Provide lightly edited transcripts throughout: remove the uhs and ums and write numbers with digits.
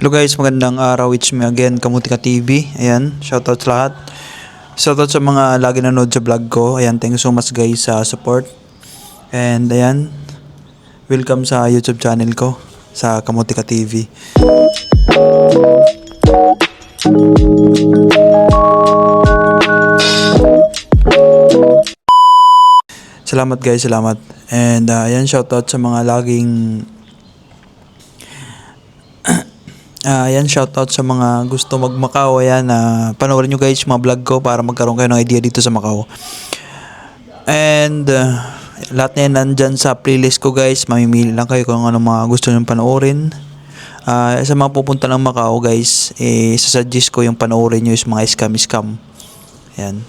Hello guys, magandang araw. It's me again, Kamutika TV. Ayan, shoutout sa lahat. Shoutout sa mga lagi nanood sa vlog ko. Ayan, thank you so much guys sa support. And ayan, welcome sa YouTube channel ko, sa Kamutika TV. Salamat guys, salamat. And ayan, shoutout sa mga laging ayan, shoutout sa mga gusto mag-Macau. Ayan, panoorin nyo guys mga vlog ko para magkaroon kayo ng idea dito sa Macau. And lahat na yan nandyan sa playlist ko guys. Mamimili lang kayo kung ano mga gusto nyo panoorin. Sa mga pupunta ng Macau guys, sasuggest ko yung panoorin nyo is mga scam. Ayan.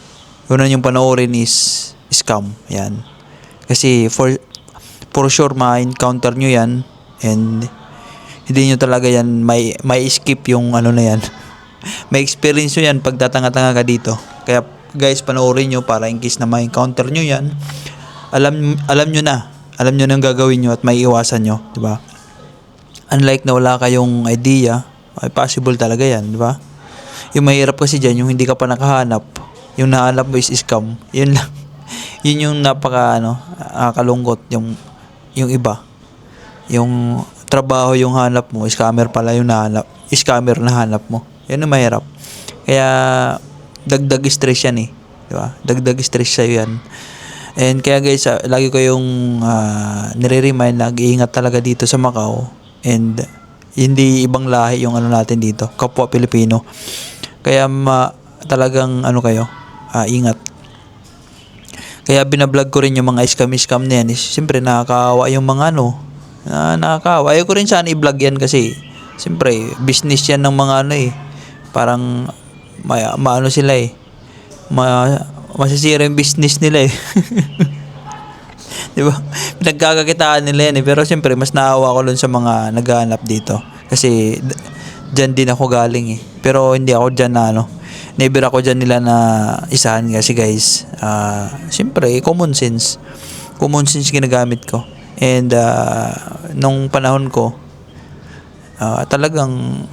Una yung panoorin is scam. Ayan. Kasi for sure ma-encounter nyo yan. And hindi nyo talaga yan may skip yung ano na yan. May experience nyo yan pag tatanga-tanga ka dito. Kaya guys, panoorin nyo para in case na ma-encounter nyo yan, alam nyo na yung gagawin nyo at may iwasan nyo, di ba? Unlike na wala kayong idea, ay possible talaga yan, di ba? Yung mahirap kasi dyan, yung hindi ka pa nakahanap, yung nahanap mo is scam. Yun lang. Yun yung napaka kalungkot yung iba. Yung trabaho yung hanap mo, scammer pala yung nahanap, scammer na hanap mo. Yan ang mahirap. Kaya dagdag stress yan di ba? Dagdag stress sa'yo yan. And kaya guys, lagi ko yung nire-remind na mag-iingat talaga dito sa Macau. And hindi ibang lahi yung ano natin dito, kapwa Pilipino. Kaya talagang kayo, ingat. Kaya binablog ko rin yung mga scam na yan. Siyempre nakakaawa yung mga nakakaawa. Ayaw ko rin sana i-vlog yan kasi siyempre business yan ng mga parang maano sila masisira yung business nila di ba? Pinagkakakitaan nila yan pero siyempre mas naawa ko dun sa mga naghahanap dito kasi dyan din ako galing pero hindi ako dyan na never ako dyan nila na isahan kasi guys siyempre common sense ginagamit ko. And nung panahon ko talagang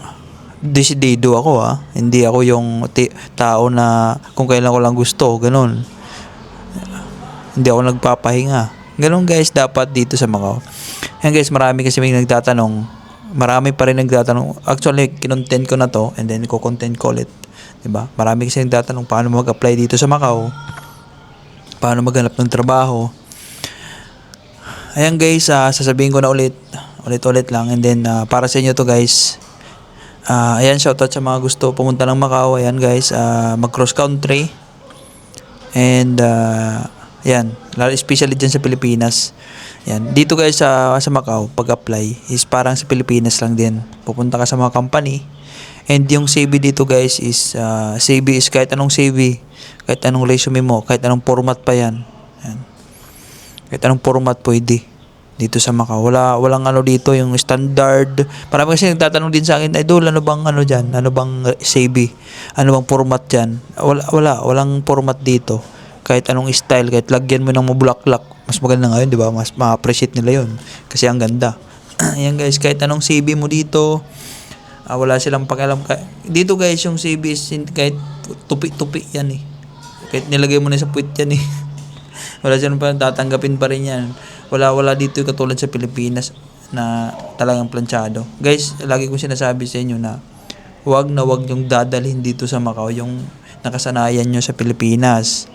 desidido ako hindi ako yung tao na kung kailan ko lang gusto ganun, hindi ako nagpapahinga ganun guys. Dapat dito sa Macau yan guys, marami pa rin nagtatanong. Actually kinontent ko na to and then ko-content ko ulit, diba? Marami kasi nagtatanong paano mag-apply dito sa Macau, paano maghanap ng trabaho. Ayan guys, sasabihin ko na ulit lang. And then para sa inyo to guys, ayan, shoutout sa mga gusto pumunta ng Macau. Ayan guys, mag cross country. And ayan, especially dyan sa Pilipinas. Ayan, dito guys sa Macau, pag apply is parang sa Pilipinas lang din. Pupunta ka sa mga company. And yung CV dito guys is CV is kahit anong CV, kahit anong resume mo, kahit anong format pa yan. Ayan. Kahit anong format pwede dito sa Macau. Walang dito yung standard. Marami kasi nagtatanong din sa akin, idol, ano bang dyan? Ano bang CV? Ano bang format dyan? Walang format dito. Kahit anong style, kahit lagyan mo ng mabulaklak, mas maganda ngayon, di ba? Mas ma-appreciate nila yun. Kasi ang ganda. Ayan guys, kahit anong CV mo dito, wala silang pakialam. Dito guys, yung CV is kahit tupi-tupi yan Kahit nilagay mo na sa puwit yan wala silang pa, tatanggapin pa rin yan. Wala dito yung katulad sa Pilipinas na talagang planchado. Guys, lagi kong sinasabi sa inyo na wag yung dadalhin dito sa Macau yung nakasanayan nyo sa Pilipinas.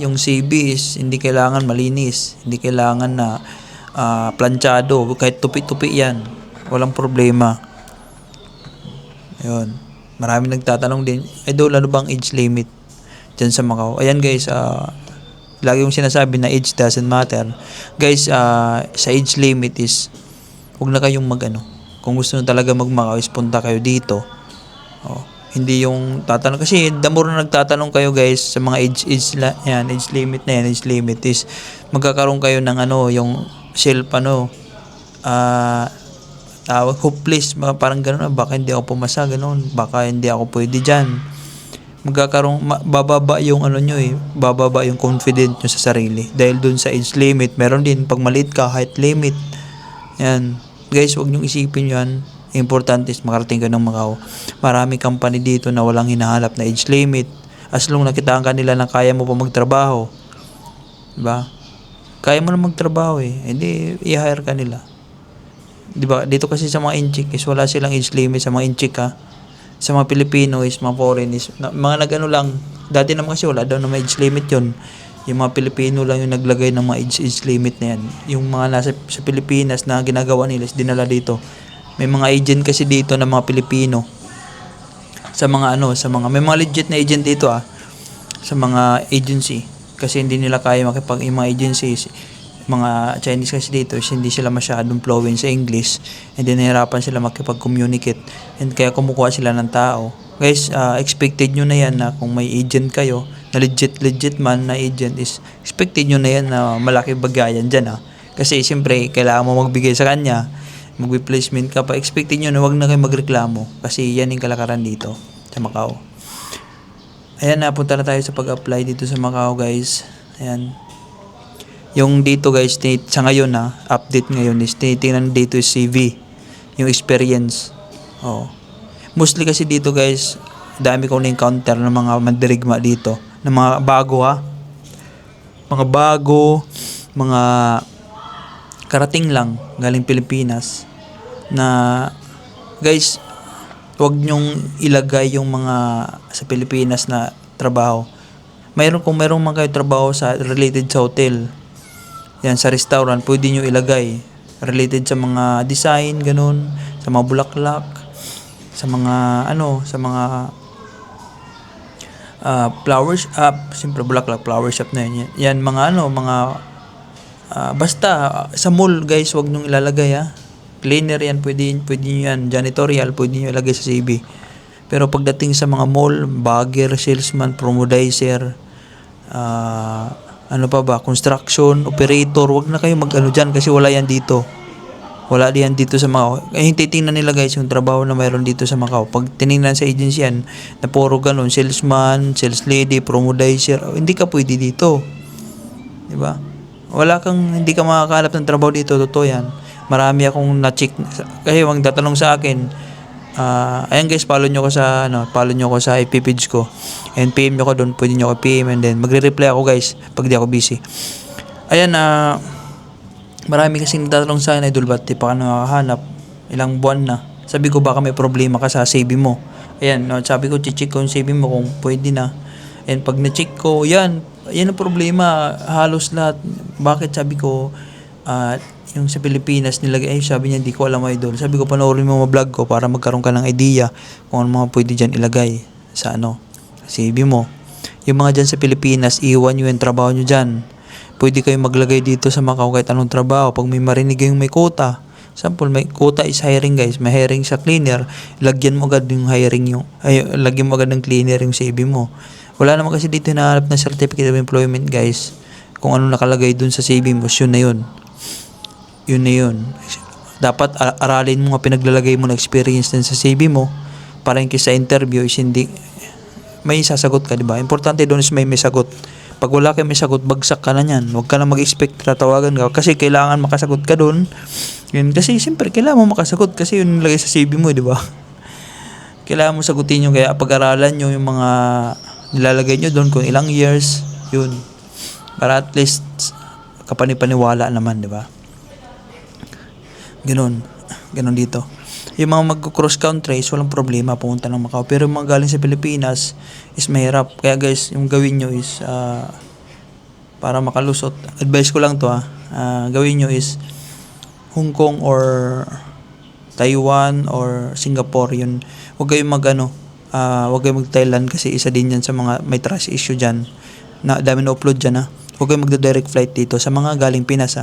Yung CV is hindi kailangan malinis, hindi kailangan na planchado, kahit tupi-tupi yan, walang problema. Ayun, maraming nagtatanong din, idol, ano bang age limit dyan sa Macau? Ayan guys, lagi yung sinasabi na age doesn't matter. Guys, sa age limit is huwag na kayong kung gusto nyo talaga mag-Macau is punta kayo dito. Hindi yung tatanong kasi the more na nagtatanong kayo guys sa mga age limit na yan, age limit is magkakaroon kayo ng yung self hopeless, parang gano'n, baka hindi ako pumasa, gano'n, baka hindi ako pwede dyan. Bababa yung bababa yung confidence nyo sa sarili dahil dun sa age limit. Meron din pag maliit ka, height limit. Yan guys, wag nyo isipin yan. Importante is makarating ka ng Macau. Marami company dito na walang hinahanap na age limit. As long nakitaan ka nila na kaya mo pa magtrabaho. Diba? Kaya mo na magtrabaho eh. Hindi, i-hire ka nila. Diba? Dito kasi sa mga inchik is wala silang age limit sa mga inchik ha. Sa mga Pilipino is mga foreign is mga nag-ano lang. Dati naman kasi wala daw na may age limit yon. Yung mga Pilipino lang yung naglagay ng mga age limit na yan. Yung mga nasa sa Pilipinas na ginagawa nila is dinala dito. May mga agent kasi dito na mga Pilipino. Sa mga may mga legit na agent dito sa mga agency. Kasi hindi nila kaya yung mga agencies, mga Chinese kasi dito is hindi sila masyadong fluent sa English and then nahirapan sila makipag-communicate and kaya kumukuha sila ng tao. Guys, expected nyo na yan na kung may agent kayo, na legit man na agent is expected nyo na yan na malaki bagayan dyan Kasi siyempre, kailangan mo magbigay sa kanya, magbe-placement ka pa, expected nyo na wag na kayo magreklamo kasi yan yung kalakaran dito sa Macau. Ayan, napunta na tayo sa pag-apply dito sa Macau, guys. Ayan. Yung dito, guys, sa ngayon update ngayon is tinitingnan dito is CV, yung experience. Mostly kasi dito, guys, dami kong na-encounter ng mga mandirigma dito, ng mga bago mga bago, mga karating lang galing Pilipinas na guys, huwag nyong ilagay yung mga sa Pilipinas na trabaho. Kung mayroong mga kayo trabaho sa related sa hotel, yan, sa restaurant, pwede nyo ilagay related sa mga design, ganun, sa mga bulaklak, sa mga sa mga flowers siyempre bulaklak, flower shop na yan mga mga basta sa mall, guys, wag nyo ilalagay cleaner yan, pwede nyo yan, janitorial, pwede nyo ilagay sa CV. Pero pagdating sa mga mall, bagger, salesman, promodizer, construction, operator, wag na kayo dyan kasi wala yan dito. Wala yan dito sa Macau. Titingnan nila, guys, yung trabaho na mayroon dito sa Macau. Pag tinignan sa agency yan, na puro ganun, salesman, sales lady, promodizer, hindi ka pwede dito. Diba? Hindi ka makakalap ng trabaho dito, totoo yan. Marami akong na-check kasi wag tatanong sa akin. Ayan, guys, follow nyo ko sa IP page ko and PM nyo ko doon, pwede nyo ko PM and then magre-reply ako, guys, pag di ako busy. Ayan, marami kasing nagtatanong sa akin, Idol, ba't di pa ka nakakahanap? Ilang buwan na. Sabi ko, baka may problema ka sa CV mo. Ayan, sabi ko, check ko yung CV mo kung pwede na. And pag na-check ko, yan ang problema, halos lahat. Bakit? Sabi ko, yung sa Pilipinas nilagay, sabi niya, di ko alam, Idol. Sabi ko, panoorin mo mga vlog ko para magkaroon ka ng idea kung ano mga pwede dyan ilagay sa CV mo. Yung mga dyan sa Pilipinas, iwan nyo yung trabaho nyo dyan. Pwede kayo maglagay dito sa Macau kahit anong trabaho. Pag may marinig yung may quota, sample, may quota is hiring, guys, may hiring sa cleaner, lagyan mo agad yung lagyan mo agad ng cleaner yung CV mo. Wala naman kasi dito hinahanap na certificate of employment, guys. Kung ano nakalagay dun sa CV mo, yun na yun. Yun na yun. Dapat aralin mo nga pinaglalagay mo na experience din sa CV mo para yung sa interview is hindi may sasagot ka, diba? Importante doon is may sagot. Pag wala kang may sagot, bagsak ka na yan. Huwag ka na mag-expect tatawagan ka kasi kailangan makasagot ka doon. Yun, kasi siyempre kailangan mo makasagot kasi yun nilagay sa CV mo, diba? Kailangan mo sagutin yung kaya pag-aralan nyo yung mga nilalagay nyo doon kung ilang years, yun. Para at least kapanipaniwala naman, diba? Ganun dito. Yung mga mag-cross country is walang problema pumunta ng Macau, pero yung mga galing sa Pilipinas is mahirap. Kaya, guys, yung gawin nyo is para makalusot, advice ko lang to gawin nyo is Hong Kong or Taiwan or Singapore. Yun, huwag kayong huwag kayong mag-Thailand kasi isa din yan sa mga may trust issue dyan na dami na upload dyan huwag kayong magda-direct flight dito sa mga galing Pinas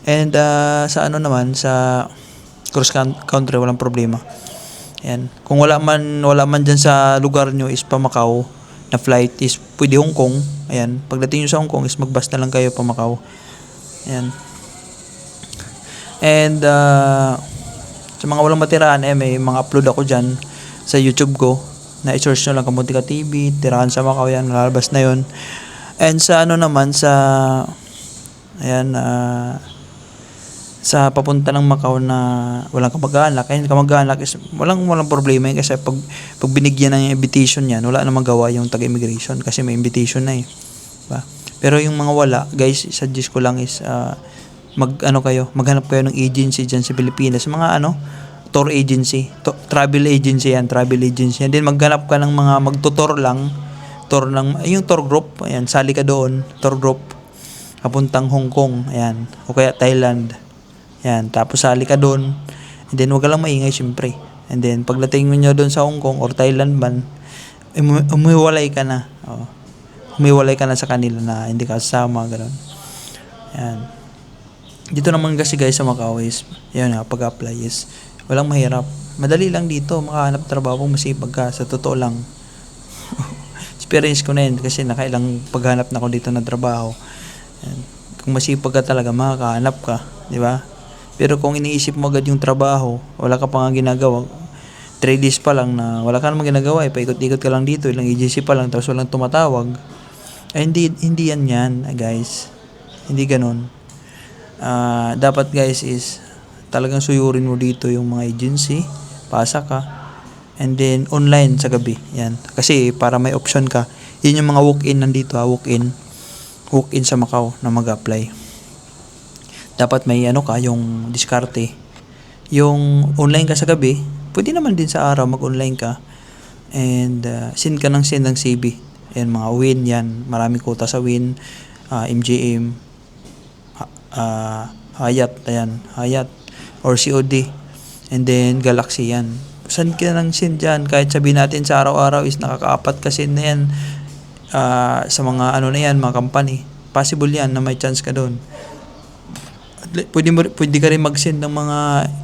And sa sa cross country walang problema. Ayan. Kung wala man dyan sa lugar nyo is pa Macau na flight is pwede Hong Kong. Ayan. Pagdating nyo sa Hong Kong is mag-bus na lang kayo pa Macau. Ayan. And sa mga walang matiraan may mga upload ako dyan sa YouTube ko na i-search nyo lang Kamuntika TV, Tirahan sa Macau, yan, lalabas na yun. And sa naman sa ayan sa papunta ng Macau na walang kamag-anak, kaya kamag-anak is walang problema yun kasi pag binigyan ng invitation yan, wala na magawa yung taga-immigration kasi may invitation na eh. Diba? Pero yung mga wala, guys, suggest ko lang is maghanap kayo ng agency dyan sa Pilipinas, mga tour agency, travel agency yan, and then maghanap ka ng mga magtutor lang, yung tour group, ayan, sali ka doon, tour group, papuntang Hong Kong, ayan, o kaya Thailand. Yan, tapos sali ka doon. And then wag ka lang maingay syempre. And then pagdating mo doon sa Hong Kong or Thailand man, umiwalay ka na. Oh. Umiwalay ka na sa kanila na hindi ka kasama, gano'n. Yan. Dito naman kasi guys sa Macau is, yan nga, pag-apply is, walang mahirap. Madali lang dito, makahanap trabaho kung masipag ka, sa totoo lang. Experience ko na yun kasi nakailang paghanap na ako dito ng trabaho. Yan. Kung masipag ka talaga, makakahanap ka, di ba? Pero kung iniisip mo agad yung trabaho, wala ka pa nga ginagawa, 3 days pa lang na wala ka namang ginagawa, paikot-ikot ka lang dito, ilang agency pa lang, tapos walang tumatawag, ay hindi yan guys. Hindi ganun. Dapat guys is, talagang suyurin mo dito yung mga agency, pasa ka, and then online sa gabi. Yan. Kasi para may option ka, yun yung mga walk-in nandito, walk-in sa Macau na mag-apply. Dapat may yung diskarte. Yung online ka sa gabi, pwede naman din sa araw mag-online ka. And send ka ng CV. Ayan, mga Win yan. Marami quota sa Win, MGM, Hyatt, Hyatt, or COD. And then Galaxy yan. Send ka ng send dyan. Kahit sabihin natin sa araw-araw is nakaka-4 ka send na yan sa mga mga company. Possible yan na may chance ka doon. Pwede ka rin mag-send ng mga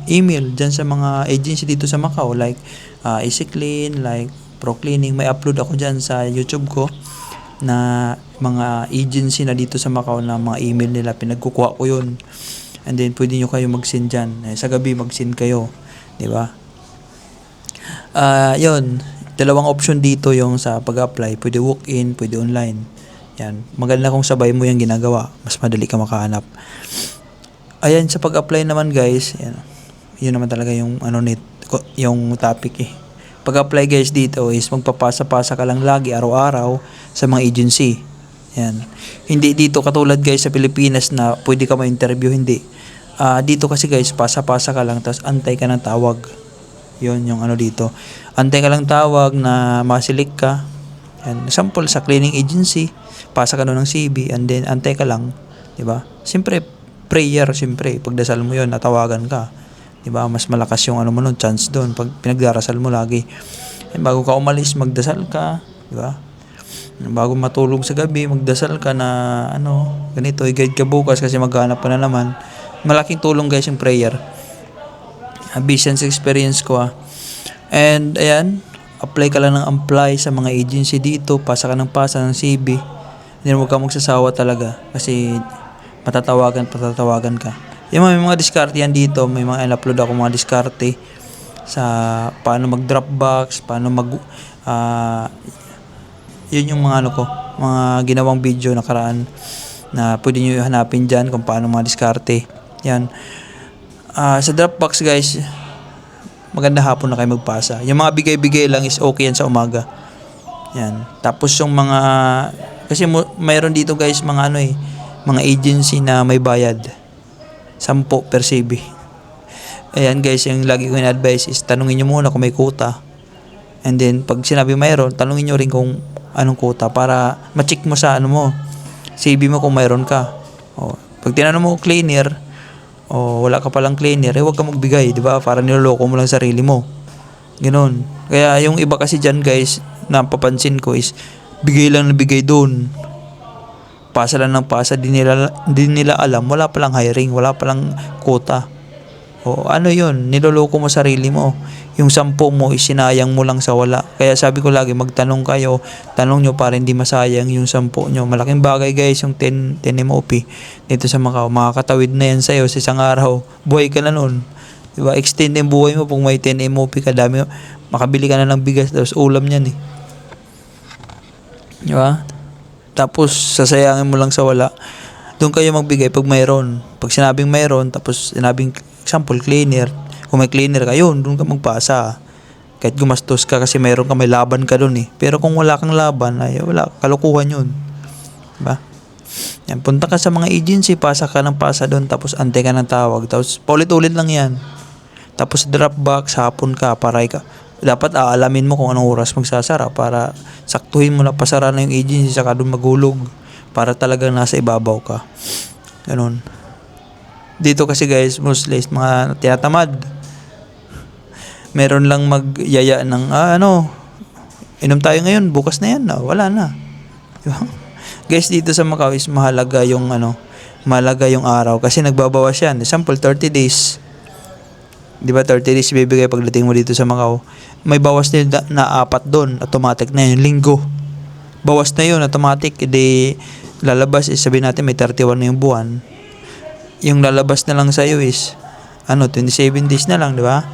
email dyan sa mga agency dito sa Macau like Easy Clean, like Pro Cleaning. May upload ako dyan sa YouTube ko na mga agency na dito sa Macau na mga email nila, pinagkukuha ko yun. And then pwede nyo kayo mag-send dyan. Sa gabi mag-send kayo, di ba? Yun, dalawang option dito yung sa pag-apply, pwede walk-in, pwede online. Yan, maganda kung sabay mo yung ginagawa, mas madali ka makahanap. Ayan, sa pag-apply naman guys, yun naman talaga yung yung topic eh. Pag-apply guys dito is magpapasa-pasa ka lang lagi araw-araw sa mga agency. Yan. Hindi dito katulad guys sa Pilipinas na pwede ka ma-interview, hindi. Dito kasi guys, pasa-pasa ka lang tapos antay ka ng tawag. Yun yung dito. Antay ka lang tawag na masilik ka. Yan. Sample sa cleaning agency, pasa ka doon ng CV and then antay ka lang, 'di ba? Siyempre prayer, siyempre, pagdasal mo yun, natawagan ka. Diba? Mas malakas yung mo nun, chance doon, pag pinagdarasal mo lagi. Bago ka umalis, magdasal ka. Diba? Bago matulog sa gabi, magdasal ka na, ganito, i-guide ka bukas kasi maghanap ka na naman. Malaking tulong guys yung prayer. Business experience ko And, ayan, apply ka lang ng apply sa mga agency dito, pasa ka ng pasa ng CV. Hindi mo ka magsasawa talaga kasi patatawagan ka. Yung may mga diskarte yan dito, may mga in-upload ako mga diskarte sa paano mag-dropbox, paano yun yung mga mga ginawang video nakaraan na pwede nyo hanapin dyan kung paano mga diskarte. Yan. Sa Dropbox guys, maganda hapon na kayo magpasa. Yung mga bigay-bigay lang is okay yan sa umaga. Yan. Tapos yung mga, kasi mayroon dito guys mga mga agency na may bayad 10 per CV. Ayan guys, yung lagi ko in-advise is tanungin nyo muna kung may quota, and then pag sinabi mayroon, tanungin nyo rin kung anong quota para ma-check mo sa CV mo kung mayroon ka. Pag tinanong mo cleaner wala ka palang cleaner, huwag ka magbigay, di ba? Para niloloko mo lang sarili mo, ganoon. Kaya yung iba kasi dyan guys, napapansin ko is bigay lang na bigay doon, pasa lang ng pasa, di nila alam, wala palang hiring, wala palang quota. Yun, niloloko mo sarili mo. Yung 10 mo, isinayang mo lang sa wala. Kaya sabi ko lagi, magtanong kayo, tanong nyo para hindi masayang yung 10 nyo. Malaking bagay guys, yung 10 MOP dito sa Macau. Makakatawid na yan sa'yo sa isang araw. Buhay ka na nun. Diba? Extend yung buhay mo kung may 10 MOP ka, dami, makabili ka na ng bigas, tapos ulam yan eh. Diba? Tapos sasayangin mo lang sa wala. Doon kayo magbigay pag mayroon. Pag sinabing mayroon, tapos sinabing example cleaner, kung may cleaner kayo, doon ka magpasa. Kahit gumastos ka kasi mayroon ka, may laban ka doon eh. Pero kung wala kang laban, ay wala, kalukuhan yun. Diba? Yan, punta ka sa mga agency, pasa ka ng pasa doon, tapos antay ka ng tawag. Tapos paulit-ulit lang yan. Tapos drop box, hapon ka, para dapat aalamin mo kung anong oras magsasara para saktuhin mo na pasara na yung agency, saka doon magulog para talagang nasa ibabaw ka. Ganun. Dito kasi guys, mostly mga tinatamad. Meron lang magyaya ng inom tayo ngayon, bukas na yan, wala na. Diba? Guys, dito sa Macau is mahalaga yung araw kasi nagbabawas yan. Example, 30 days. 'Di ba 30 days bibigay pagdating mo dito sa Macau. May bawas na 4 doon, automatic na yun, linggo. Bawas na yun, automatic. Edi lalabas sabihin natin may 31 na yung buwan. Yung lalabas na lang sa iyo is 27 days na lang, 'di ba?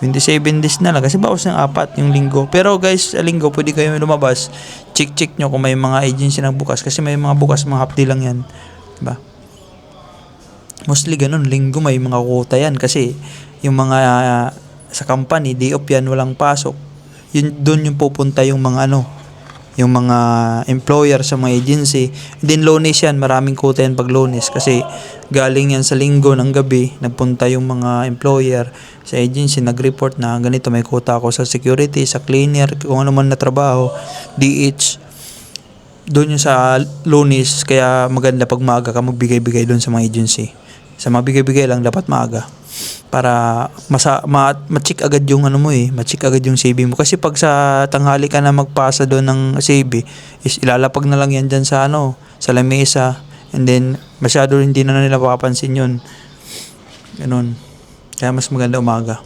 27 days na lang kasi bawas ng 4 yung linggo. Pero guys, sa linggo pwede kayo lumabas. Check nyo kung may mga agency na bukas kasi may mga bukas, mga half day lang yan, diba? Mostly ganun, linggo may mga quota yan kasi yung mga sa company, day off yan, walang pasok. Doon yung pupunta yung mga yung mga employer sa mga agency. Then Lunes yan, maraming quota yan pag Lunes kasi galing yan sa linggo ng gabi, nagpunta yung mga employer sa agency, nag-report na ganito, may quota ako sa security, sa cleaner, kung ano man na trabaho, DH. Doon yung sa Lunes, kaya maganda pag maaga ka magbigay-bigay doon sa mga agency. Sa mabigay-bigay lang dapat maaga para ma-check agad yung ma-check agad yung CV mo. Kasi pag sa tanghali ka na magpasa doon ng CV, is ilalapag na lang yan dyan sa sa lamesa, and then masyado hindi na nila papansin yun. Ganun. Kaya mas maganda umaga.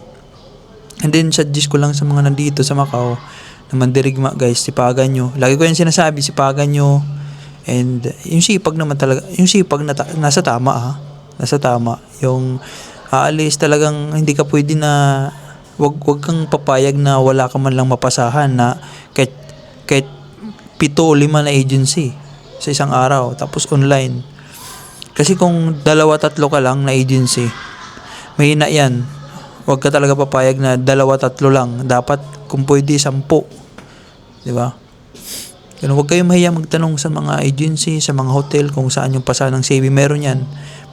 And then suggest ko lang sa mga nandito sa Macau na mandirigma guys, sipagan nyo. Lagi ko yan sinasabi, sipagan nyo. And yung sipag naman talaga, yung sipag nasa tama nasa tama. Yung aalis talagang hindi ka pwede na wag kang papayag na wala ka man lang mapasahan na kahit 7-5 na agency sa isang araw tapos online. Kasi kung 2-3 ka lang na agency, mahina yan. Wag ka talaga papayag na 2-3 lang. Dapat kung pwede 10. Di ba? Huwag kayong mahiya magtanong sa mga agency, sa mga hotel kung saan yung pasa ng CV. Meron yan.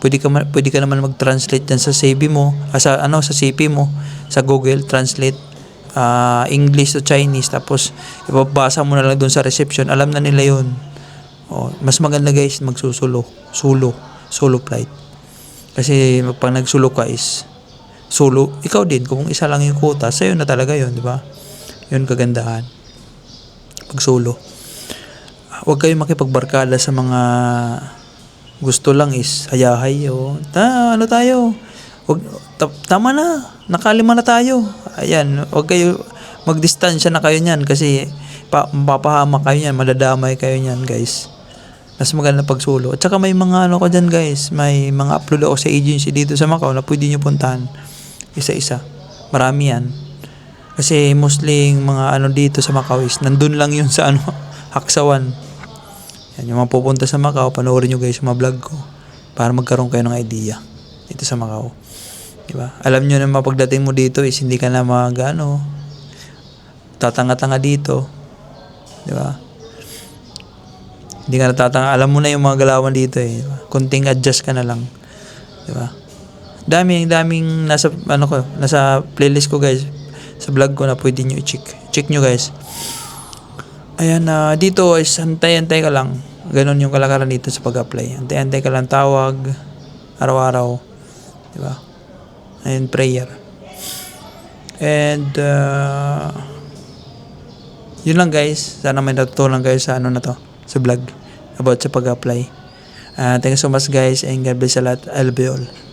Pwede ka naman mag-translate yan sa CV mo, sa CP mo, sa Google Translate, English to Chinese, tapos ipabasa mo na lang doon sa reception. Alam na nila yun. Mas maganda guys, solo flight. Kasi pag nagsulo ka is solo, ikaw din, kung isa lang yung quota, sa'yo na talaga yun, di ba? Yun kagandahan. Pag solo. Huwag kayong makipagbarkada sa mga gusto lang is hayahay tayo. Tama na, nakalima na tayo. Ayan, huwag kayo magdistansya na kayo niyan kasi mapapahama kayo niyan, madadamay kayo niyan guys. Mas maganda pag solo. At saka may mga ko dyan guys, may mga upload ako sa agency dito sa Macau na pwede nyo puntahan isa-isa. Marami yan. Kasi mostly mga dito sa Macau is nandun lang yun sa Haksawan. Yan, yung mga pupunta sa Macau, panoorin nyo guys yung mga vlog ko para magkaroon kayo ng idea dito sa Macau. Diba? Alam nyo na pagdating mo dito is hindi ka na tatanga-tanga dito. Diba? Hindi ka na tatanga. Alam mo na yung mga galawan dito eh. Diba? Kunting adjust ka na lang. Diba? Daming nasa playlist ko guys, sa vlog ko na pwede nyo i-check. Check nyo guys. Ayan, dito is antay-antay ka lang. Ganon yung kalakaran dito sa pag-apply. Antay-antay ka lang, tawag araw-araw. Diba? And prayer. And yun lang guys. Sana may natutunan kayo sa sa vlog about sa pag-apply. Thank you so much guys, and God bless a lot. I love you all.